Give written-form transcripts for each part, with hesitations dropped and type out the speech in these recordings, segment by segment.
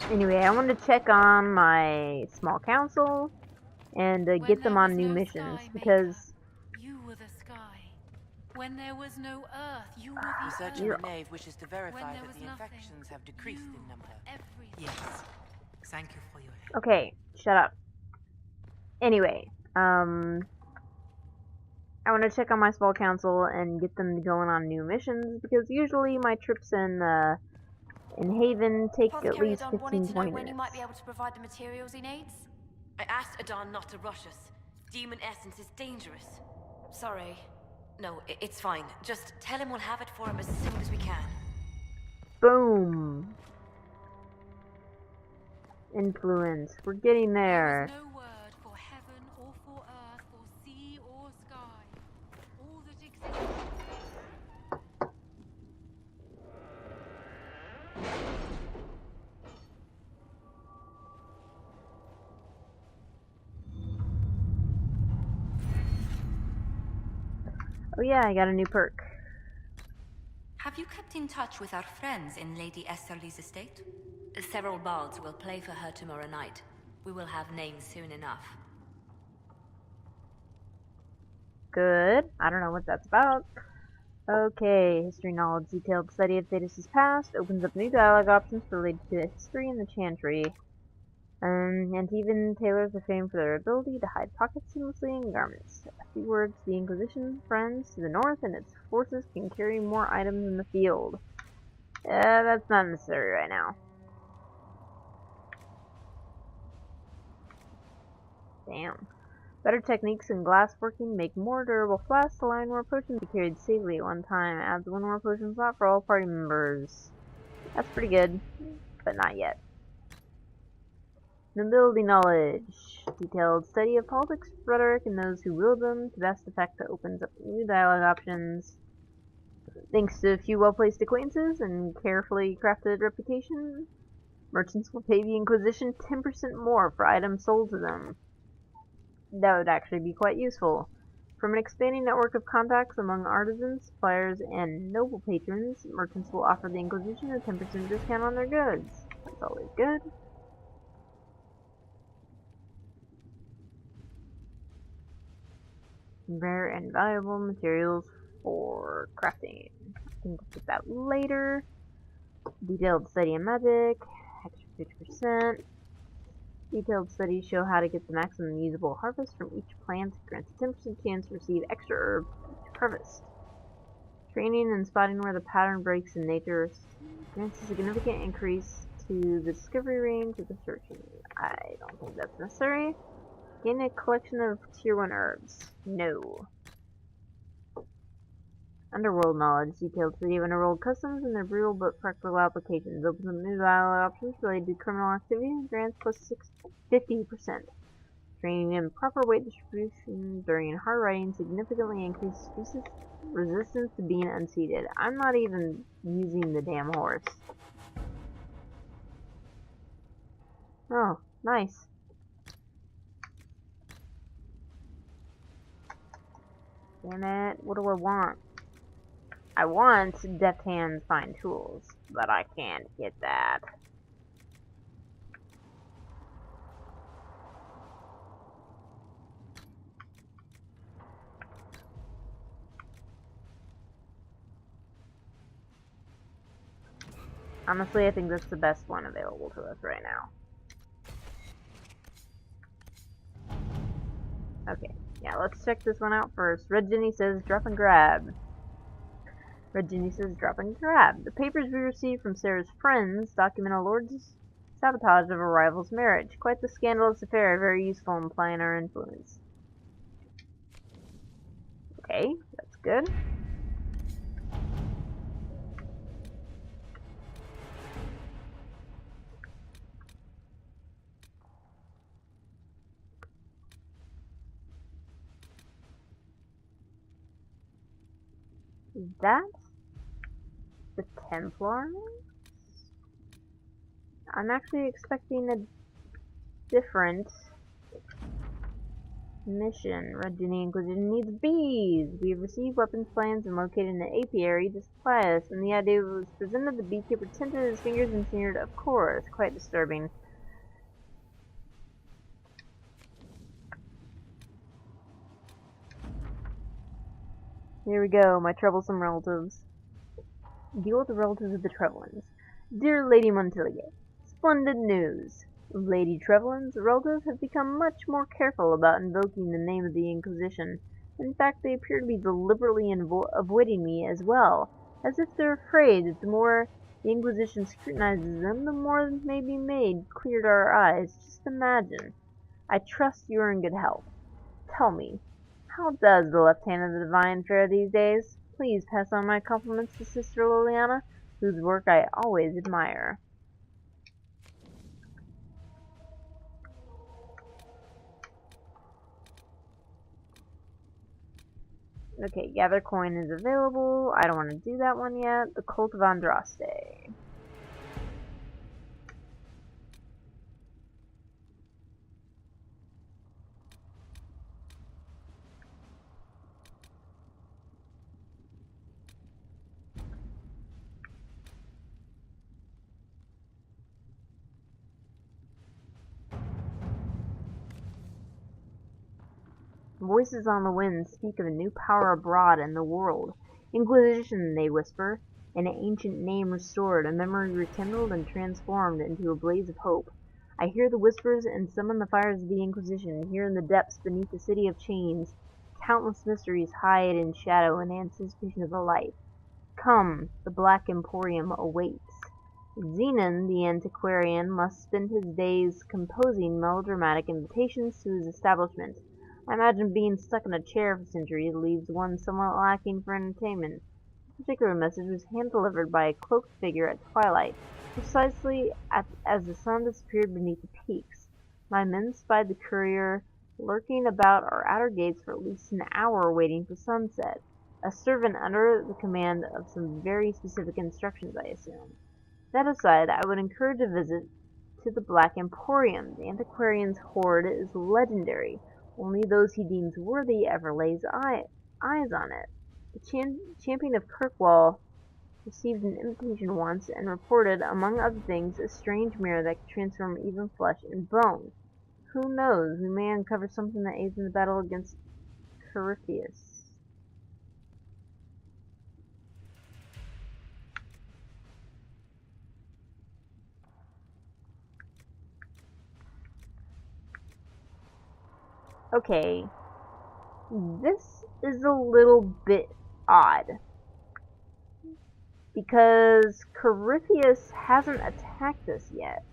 Anyway, I want to check on my small council and get them on new missions because You were the sky. When there was no earth, you were the Research in you're the Nave wishes to verify there that was the nothing, infections have decreased you in number. were everything. Yes. Thank you for your help. okay. Shut up. Anyway, I want to check on my small council and get them going on new missions because usually my trips in Haven take at Apothecary least Adon wanted 15, to know 20 when you might minutes. be able to provide the materials he needs. I asked Adon not to rush us. Demon essence is dangerous. Sorry. No, it's fine. Just tell him we'll have it for him as soon as we can. Boom. Influence. We're getting There there. was no word for heaven or for earth or sea or sky. All that existed. Oh yeah, I got a new perk. Have you kept in touch with our friends in Lady Esterly's estate? Several bards will play for her tomorrow night. We will have names soon enough. Good. I don't know what that's about. Okay, history knowledge. Detailed study of Thetis' past opens up new dialogue options related to history and the chantry. And even tailors are famed for their ability to hide pockets seamlessly in garments. A few words: the Inquisition friends to the north and its forces can carry more items in the field. That's not necessary right now. Damn. Better techniques in glassworking make more durable flasks, allowing more potions to be carried safely at one time. Adds one more potion slot for all party members. That's pretty good, but not yet. Nobility knowledge. Detailed study of politics, rhetoric, and those who wield them to best effect that opens up new dialogue options. Thanks to a few well-placed acquaintances and carefully crafted reputation, merchants will pay the Inquisition 10% more for items sold to them. That would actually be quite useful. From an expanding network of contacts among artisans, suppliers, and noble patrons, merchants will offer the Inquisition a 10% discount on their goods. That's always good. Rare and valuable materials for crafting. I can get that later. Detailed study of magic, extra 50%. Detailed studies show how to get the maximum usable harvest from each plant. Grants a 10% chance to receive extra herbs from each harvest. Training and spotting where the pattern breaks in nature grants a significant increase to the discovery range of the searching. I don't think that's necessary. Gain a collection of tier 1 herbs. No. Underworld knowledge. Detailed study of underworld customs and their brutal but practical applications. Opens up new dialogue options related to criminal activity and grants plus 50%. Training in proper weight distribution during hard riding significantly increases resistance to being unseated. I'm not even using the damn horse. Oh, nice. Damn it, what do I want? I want deft hands, fine tools, but I can't get that. Honestly, I think that's the best one available to us right now. Okay, yeah, let's check this one out first. Red Jenny says drop and grab. Red Jenny says drop and grab. The papers we received from Sarah's friends document a lord's sabotage of a rival's marriage. Quite the scandalous affair, very useful in playing our influence. Okay, that's good. Is that the Templars? I'm actually expecting a different Mission. Red Duty Inquisition needs bees. We have received weapons plans and located an apiary to supply us. When the idea was presented, the beekeeper tinted his fingers and sneered, "Of course." Quite disturbing. Here we go, my troublesome relatives. Deal with the relatives of the Trevelans. Dear Lady Montilier, splendid news. Lady Trevelyan's relatives have become much more careful about invoking the name of the Inquisition. In fact, they appear to be deliberately avoiding me as well, as if they're afraid that the more the Inquisition scrutinizes them, the more may be made clear to our eyes. Just imagine. I trust you are in good health. Tell me, how does the left hand of the Divine fare these days? Please pass on my compliments to Sister Liliana, whose work I always admire. Okay, gather coin is available. I don't want to do that one yet. The Cult of Andraste. Voices on the wind speak of a new power abroad in the world. Inquisition, they whisper, an ancient name restored, a memory rekindled and transformed into a blaze of hope. I hear the whispers and summon the fires of the Inquisition. Here in the depths beneath the city of chains, countless mysteries hide in shadow in anticipation of the light. Come, the Black Emporium awaits. Zenon, the antiquarian, must spend his days composing melodramatic invitations to his establishment. I imagine being stuck in a chair for centuries leaves one somewhat lacking for entertainment. This particular message was hand-delivered by a cloaked figure at twilight, precisely as the sun disappeared beneath the peaks. My men spied the courier lurking about our outer gates for at least an hour waiting for sunset. A servant under the command of some very specific instructions, I assume. That aside, I would encourage a visit to the Black Emporium. The antiquarian's hoard is legendary. Only those he deems worthy ever lays eyes on it. The champion of Kirkwall received an invitation once and reported, among other things, a strange mirror that could transform even flesh and bone. Who knows, we may uncover something that aids in the battle against Corypheus. Okay, this is a little bit odd, because Corypheus hasn't attacked us yet,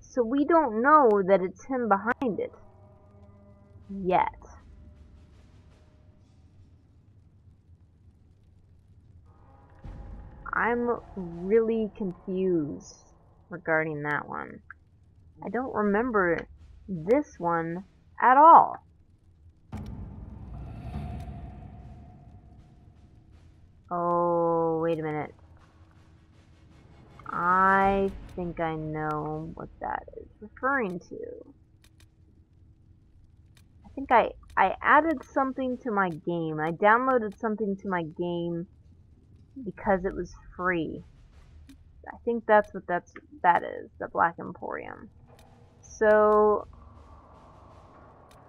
so we don't know that it's him behind it. Yet. I'm really confused regarding that one. I don't remember this one at all. Oh, wait a minute. I think I know what that is referring to. I think I added something to my game. I downloaded something to my game because it was free. I think that's what that is, the Black Emporium. So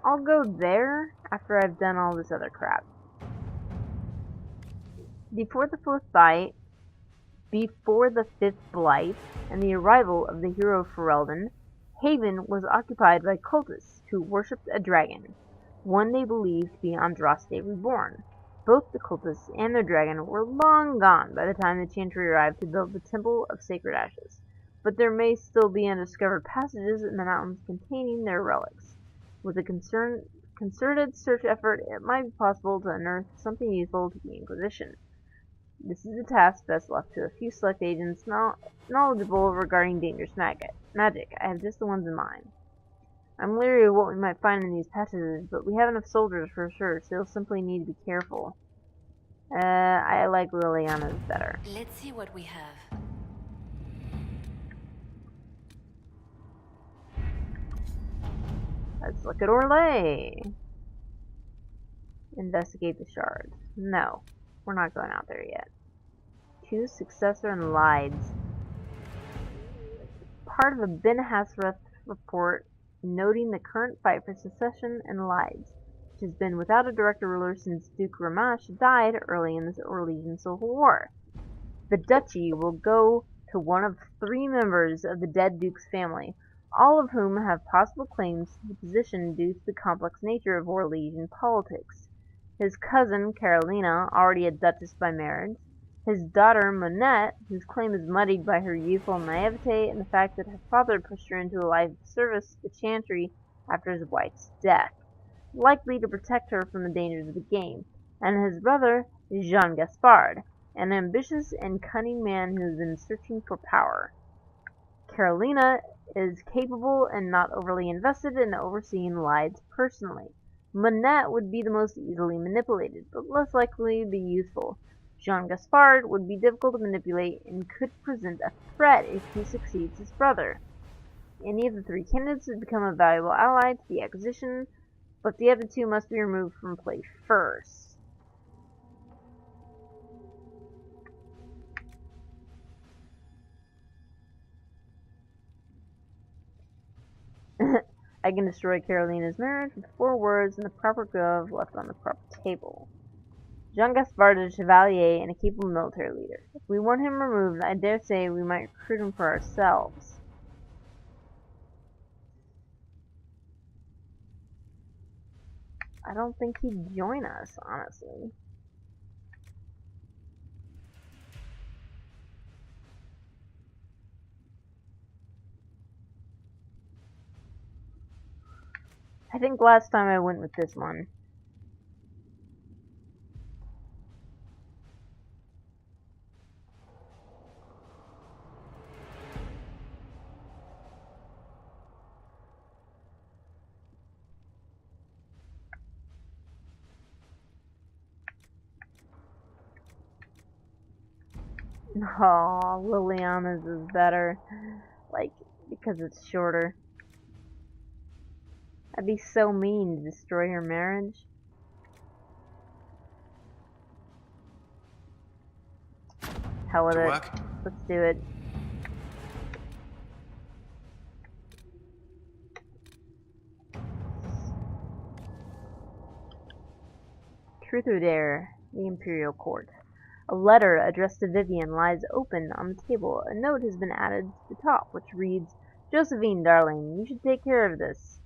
I'll go there after I've done all this other crap. Before the fifth blight and the arrival of the hero Ferelden, Haven was occupied by cultists who worshipped a dragon, one they believed to be Andraste reborn. Both the cultists and their dragon were long gone by the time the Chantry arrived to build the Temple of Sacred Ashes, but there may still be undiscovered passages in the mountains containing their relics. With a concerted search effort, it might be possible to unearth something useful to the Inquisition. This is a task best left to a few select agents knowledgeable regarding dangerous magic. I have just the ones in mind. I'm leery of what we might find in these passages, but we have enough soldiers for sure, so you'll simply need to be careful. I like Liliana's better. Let's see what we have. Let's look at Orlais. Investigate the shards. No, we're not going out there yet. Choose successor and Lides. Part of a Ben Hasreth report noting the current fight for succession in Lides, which has been without a director ruler since Duke Ramash died early in the Orlesian Civil War. The duchy will go to one of 3 members of the dead duke's family, all of whom have possible claims to the position due to the complex nature of Orlesian politics. His cousin, Carolina, already a duchess by marriage, his daughter, Monette, whose claim is muddied by her youthful naivete and the fact that her father pushed her into a life of service to the Chantry after his wife's death, likely to protect her from the dangers of the game, and his brother, Jean Gaspard, an ambitious and cunning man who has been searching for power. Carolina is capable and not overly invested in overseeing Lides personally. Monette would be the most easily manipulated, but less likely to be useful. Jean Gaspard would be difficult to manipulate and could present a threat if he succeeds his brother. Any of the 3 candidates would become a valuable ally to the Inquisition, but the other 2 must be removed from play first. I can destroy Carolina's marriage with 4 words and the proper glove left on the proper table. Jean Gaspard is a chevalier and a capable military leader. If we want him removed, I dare say we might recruit him for ourselves. I don't think he'd join us, honestly. I think last time I went with this one. Oh, Liliana's is better. Like, because it's shorter. I'd be so mean to destroy her marriage. Hell with it. Let's do it. Truth or Dare, the Imperial Court. A letter addressed to Vivian lies open on the table. A note has been added to the top, which reads, Josephine, darling, you should take care of this.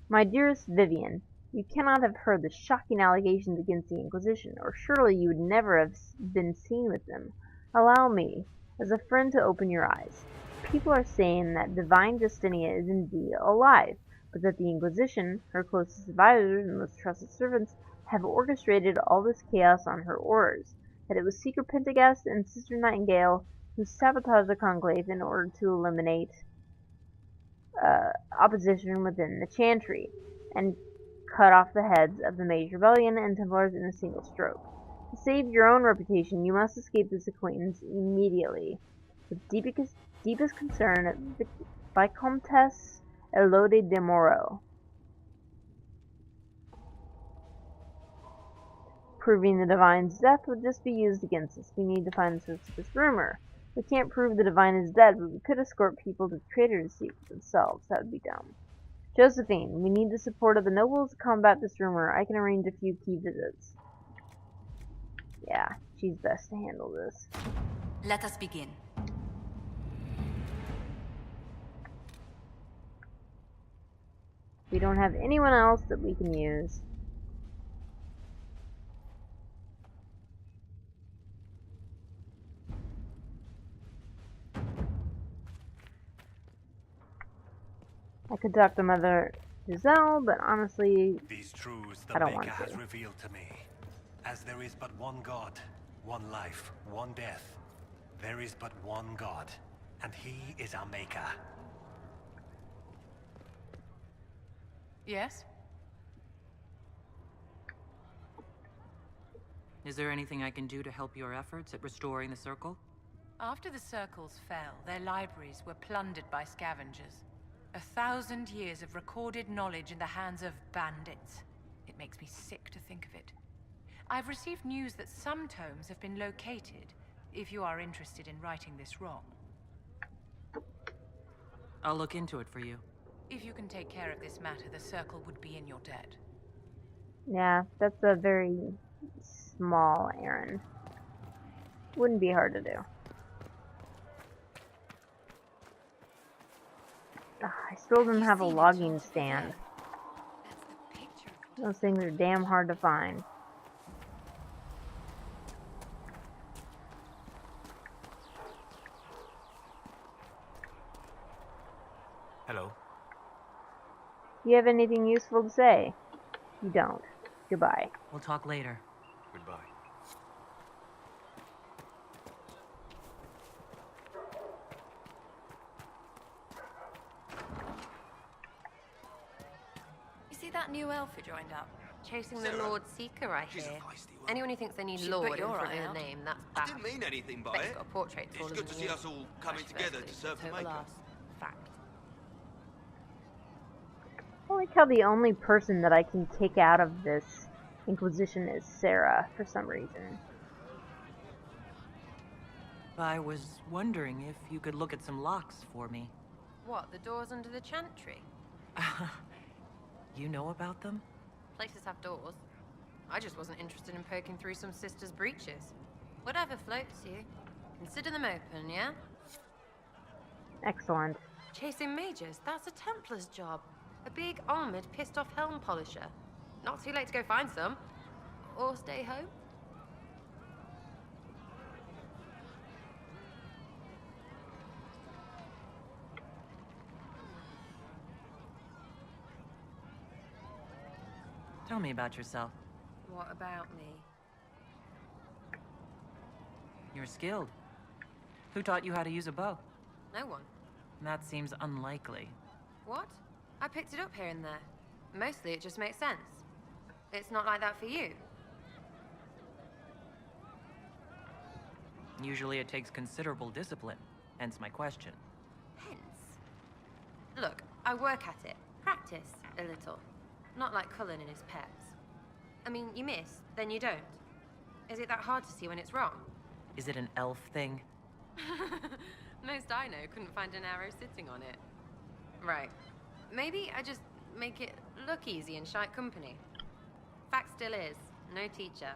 My dearest Vivian, you cannot have heard the shocking allegations against the Inquisition, or surely you would never have been seen with them. Allow me, as a friend, to open your eyes. People are saying that divine Justinia is indeed alive, but that the Inquisition, her closest advisors and most trusted servants, have orchestrated all this chaos on her orders, that it was Secret Pentagast and Sister Nightingale who sabotaged the Conclave in order to eliminate opposition within the Chantry, and cut off the heads of the Mage Rebellion and Templars in a single stroke. To save your own reputation, you must escape this acquaintance immediately. With deepest concern, Vicomtesse Elodie de Moreau. Proving the Divine's death would just be used against us. We need to find the source of this rumor. We can't prove the Divine is dead, but we could escort people to the traitor's seat for themselves. That would be dumb. Josephine, we need the support of the nobles to combat this rumor. I can arrange a few key visits. Yeah, she's best to handle this. Let us begin. We don't have anyone else that we can use. I could talk to Mother Giselle, but honestly, these truths I the don't Maker want has to. revealed to me. As there is but one God, one life, one death, there is but one God, and He is our Maker. Yes? Is there anything I can do to help your efforts at restoring the Circle? After the circles fell, their libraries were plundered by scavengers. 1,000 years of recorded knowledge in the hands of bandits. It makes me sick to think of it. I've received news that some tomes have been located, if you are interested in righting this wrong. I'll look into it for you. If you can take care of this matter, the Circle would be in your debt. Yeah, that's a very small errand. Wouldn't be hard to do. Ugh, I still don't have a logging stand. That's the picture. Those things are damn hard to find. Hello. Do you have anything useful to say? You don't. Goodbye. We'll talk later. Goodbye. You see that new elf who joined up? Chasing the Lord Seeker, I She's a hear. feisty one. Anyone who thinks they need She'd Lord put in your front eye of out. the name, that's I bad. didn't mean anything by Bet he's it. got a portrait It's taller good than to see you. us all coming together to serve the Total Maker. ass. Fact. I like how the only person that I can kick out of this Inquisition is Sarah, for some reason. I was wondering if you could look at some locks for me. What, the doors under the chantry? You know about them? Places have doors. I just wasn't interested in poking through some sister's breeches. Whatever floats you. Consider them open, yeah? Excellent. Chasing mages, that's a Templar's job. A big, armored, pissed-off helm polisher. Not too late to go find some. Or stay home. Tell me about yourself. What about me? You're skilled. Who taught you how to use a bow? No one. That seems unlikely. What? I picked it up here and there. Mostly it just makes sense. It's not like that for you. Usually it takes considerable discipline, hence my question. Hence. Look, I work at it. Practice a little. Not like Cullen and his pets. I mean, you miss, then you don't. Is it that hard to see when it's wrong? Is it an elf thing? Most I know couldn't find an arrow sitting on it. Right. Maybe I just make it look easy in shite company. Fact still is, no teacher.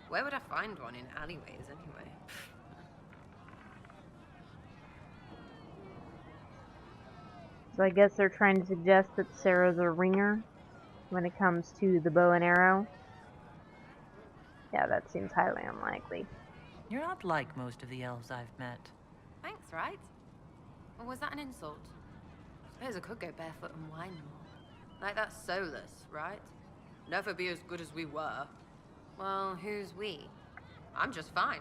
Where would I find one in alleyways anyway? So I guess they're trying to suggest that Sarah's a ringer when it comes to the bow and arrow. Yeah, that seems highly unlikely. You're not like most of the elves I've met. Thanks, right? Or was that an insult? Suppose I could go barefoot and whine more. Like that's soulless, right? Never be as good as we were. Well, who's we? I'm just fine.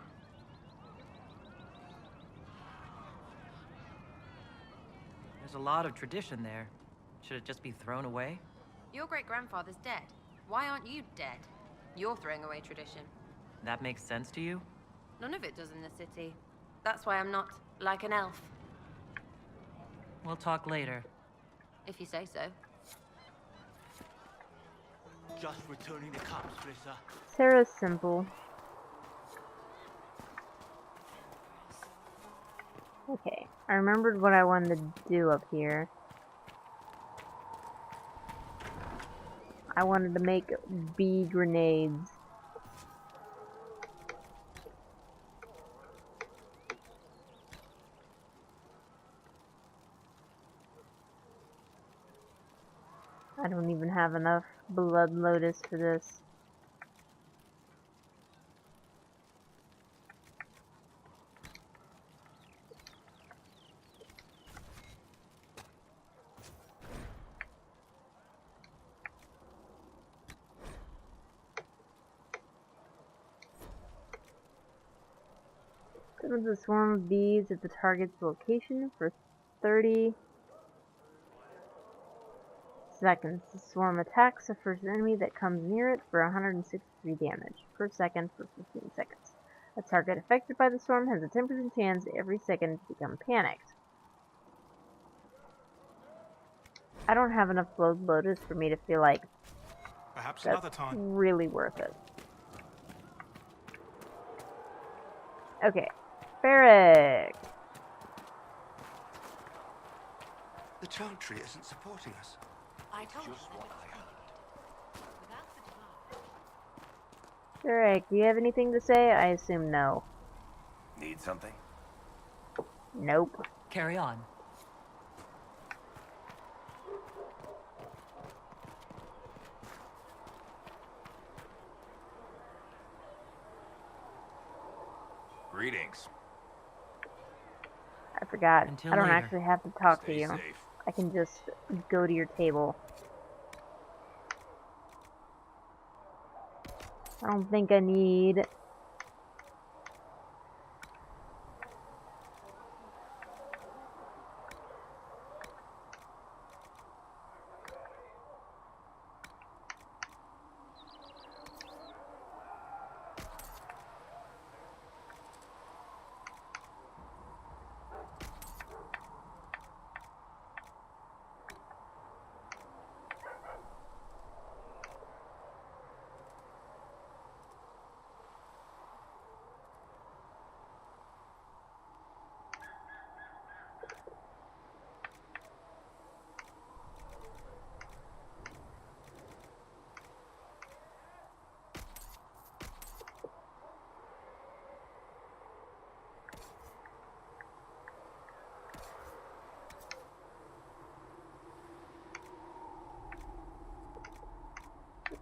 There's a lot of tradition there. Should it just be thrown away? Your great-grandfather's dead. Why aren't you dead? You're throwing away tradition. That makes sense to you? None of it does in the city. That's why I'm not like an elf, We'll talk later. if you say so. Just returning the cups, Blissa. Sarah's simple. Okay, I remembered what I wanted to do up here. I wanted to make bee grenades. I don't even have enough blood lotus for this. Summons a swarm of bees at the target's location for 30 seconds. The swarm attacks the first enemy that comes near it for 163 damage per second for 15 seconds. A target affected by the swarm has a 10% chance every second to become panicked. I don't have enough blood lotus for me to feel like Perhaps another that's time. really worth it. Okay. Barrack. The Chantry isn't supporting us. I told you Just that what it's I heard. without the divide. Barrack, do you have anything to say? I assume no. Need something? Nope. Carry on. Greetings. I forgot. Until I don't later. actually have to talk to Stay you. safe. I can just go to your table. I don't think I need...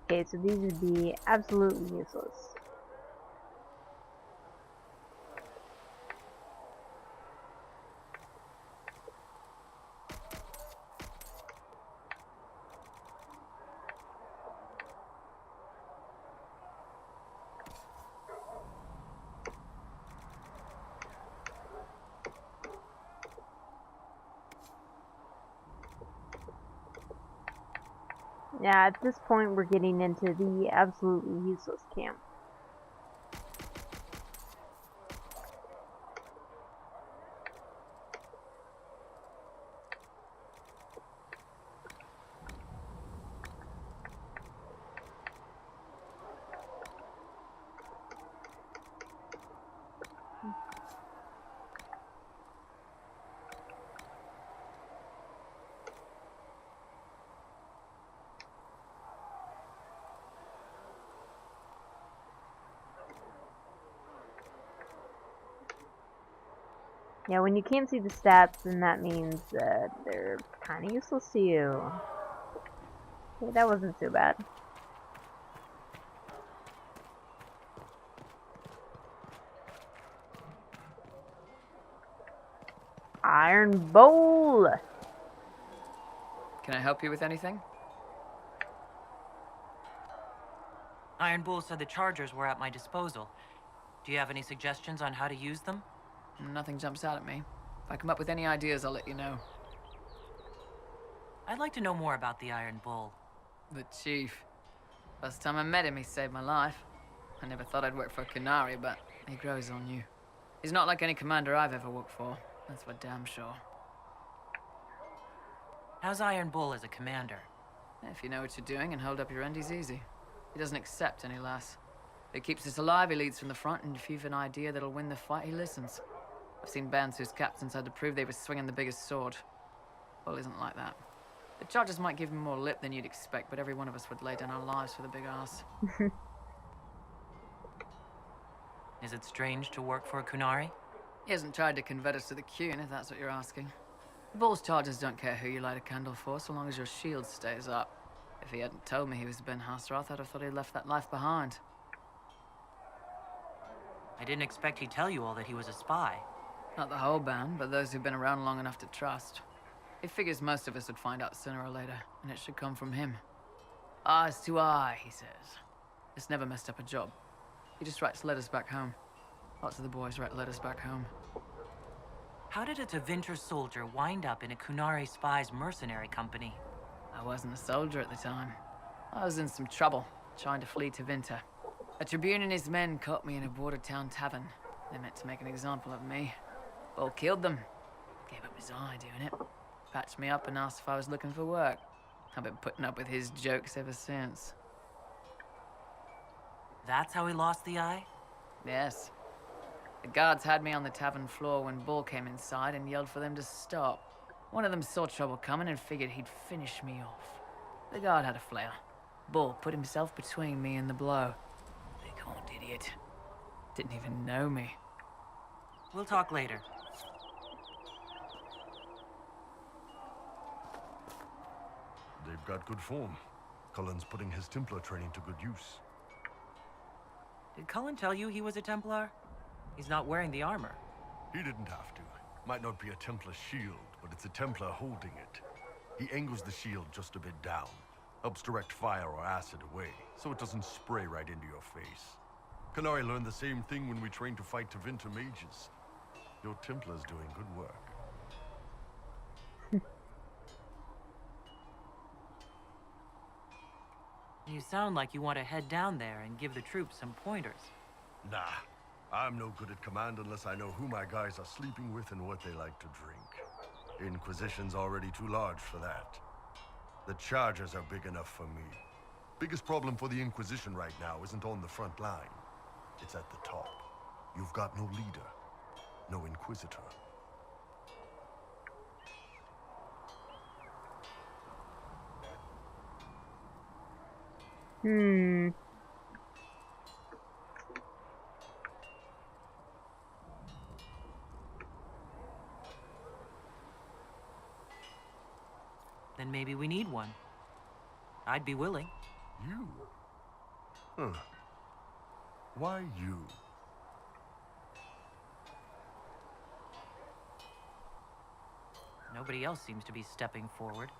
Okay, so these would be absolutely useless. Yeah, at this point we're getting into the absolutely useless camp. Yeah, when you can't see the stats, then that means that they're kind of useless to you. Okay, that wasn't too bad. Iron Bowl! Can I help you with anything? Iron Bull said the chargers were at my disposal. Do you have any suggestions on how to use them? Nothing jumps out at me. If I come up with any ideas, I'll let you know. I'd like to know more about the Iron Bull. The Chief. First time I met him, he saved my life. I never thought I'd work for Canary, but he grows on you. He's not like any commander I've ever worked for. That's for damn sure. How's Iron Bull as a commander? If you know what you're doing and hold up your end, he's easy. He doesn't accept any less. He keeps us alive, he leads from the front, and if you've an idea that'll win the fight, he listens. I've seen bands whose captains had to prove they were swinging the biggest sword. Bull isn't like that. The charges might give him more lip than you'd expect, but every one of us would lay down our lives for the big ass. Is it strange to work for a Kunari? He hasn't tried to convert us to the Qun, if that's what you're asking. The Bull's charges don't care who you light a candle for, so long as your shield stays up. If he hadn't told me he was Ben Hasrath, I'd have thought he'd left that life behind. I didn't expect he'd tell you all that he was a spy. Not the whole band, but those who've been around long enough to trust. He figures most of us would find out sooner or later, and it should come from him. Eyes to eye, he says. It's never messed up a job. He just writes letters back home. Lots of the boys write letters back home. How did a Tevinter soldier wind up in a Kunari spy's mercenary company? I wasn't a soldier at the time. I was in some trouble, trying to flee Tevinter. A Tribune and his men caught me in a border town tavern. They meant to make an example of me. Bull killed them. Gave up his eye doing it. Patched me up and asked if I was looking for work. I've been putting up with his jokes ever since. That's how he lost the eye? Yes. The guards had me on the tavern floor when Bull came inside and yelled for them to stop. One of them saw trouble coming and figured he'd finish me off. The guard had a flare. Bull put himself between me and the blow. Big old idiot. Didn't even know me. We'll talk later. They've got good form. Cullen's putting his Templar training to good use. Did Cullen tell you he was a Templar? He's not wearing the armor. He didn't have to. Might not be a Templar shield, but it's a Templar holding it. He angles the shield just a bit down. Helps direct fire or acid away, so it doesn't spray right into your face. Kanari learned the same thing when we trained to fight Tevinter mages. Your Templar's doing good work. You sound like you want to head down there and give the troops some pointers. Nah, I'm no good at command unless I know who my guys are sleeping with and what they like to drink. Inquisition's already too large for that. The Chargers are big enough for me. Biggest problem for the Inquisition right now isn't on the front line. It's at the top. You've got no leader, no Inquisitor. Then maybe we need one. I'd be willing. You? Huh. Why you? Nobody else seems to be stepping forward.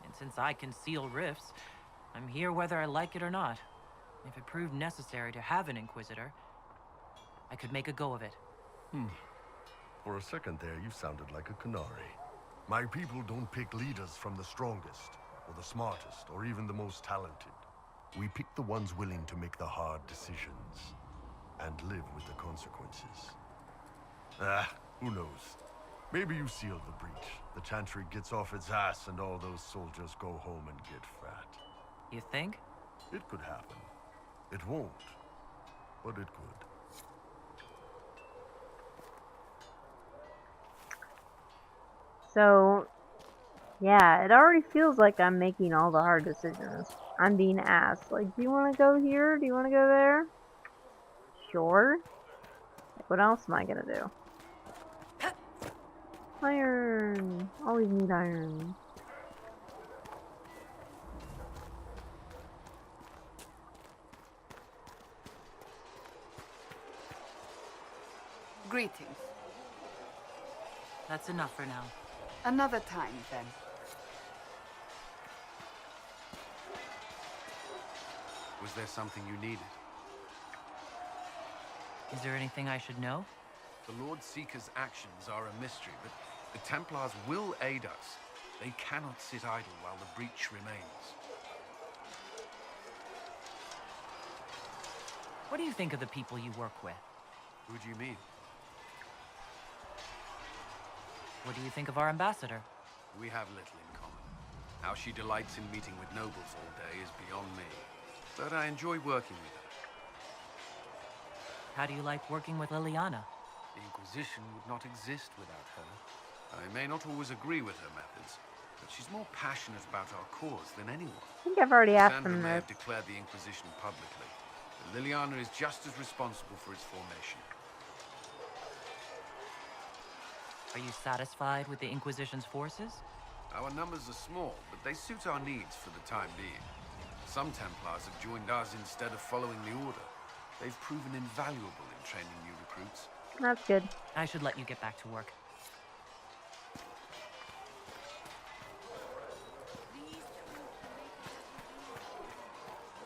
And since I can seal rifts, I'm here whether I like it or not. If it proved necessary to have an Inquisitor, I could make a go of it. For a second there, you sounded like a Canary. My people don't pick leaders from the strongest, or the smartest, or even the most talented. We pick the ones willing to make the hard decisions, and live with the consequences. Who knows? Maybe you sealed the breach. The Chantry gets off its ass and all those soldiers go home and get fat. You think? It could happen. It won't, but it could. So, yeah, it already feels like I'm making all the hard decisions. I'm being asked, like, do you want to go here? Do you want to go there? Sure. Like, what else am I gonna do? Iron! Always need iron. Greetings. That's enough for now. Another time, then. Was there something you needed? Is there anything I should know? The Lord Seeker's actions are a mystery, but the Templars will aid us. They cannot sit idle while the breach remains. What do you think of the people you work with? Who do you mean? What do you think of our ambassador? We have little in common. How she delights in meeting with nobles all day is beyond me. But I enjoy working with her. How do you like working with Liliana? The Inquisition would not exist without her. I may not always agree with her methods, but she's more passionate about our cause than anyone. I think I've already asked Sandra them may this. have declared the Inquisition publicly, but Liliana is just as responsible for its formation. Are you satisfied with the Inquisition's forces? Our numbers are small, but they suit our needs for the time being. Some Templars have joined us instead of following the Order. They've proven invaluable in training new recruits. That's good. I should let you get back to work.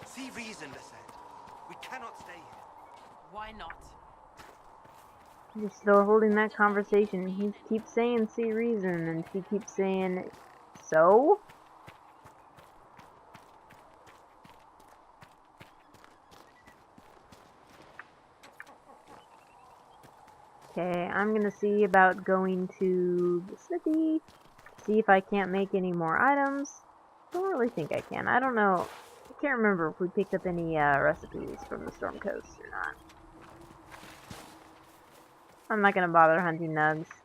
See reason, Lisette. We cannot stay here. Why not? You're still holding that conversation. He keeps saying see reason, and she keeps saying, so? Okay, I'm gonna see about going to the city, see if I can't make any more items. Don't really think I can. I don't know. I can't remember if we picked up any recipes from the Storm Coast or not. I'm not gonna bother hunting nugs.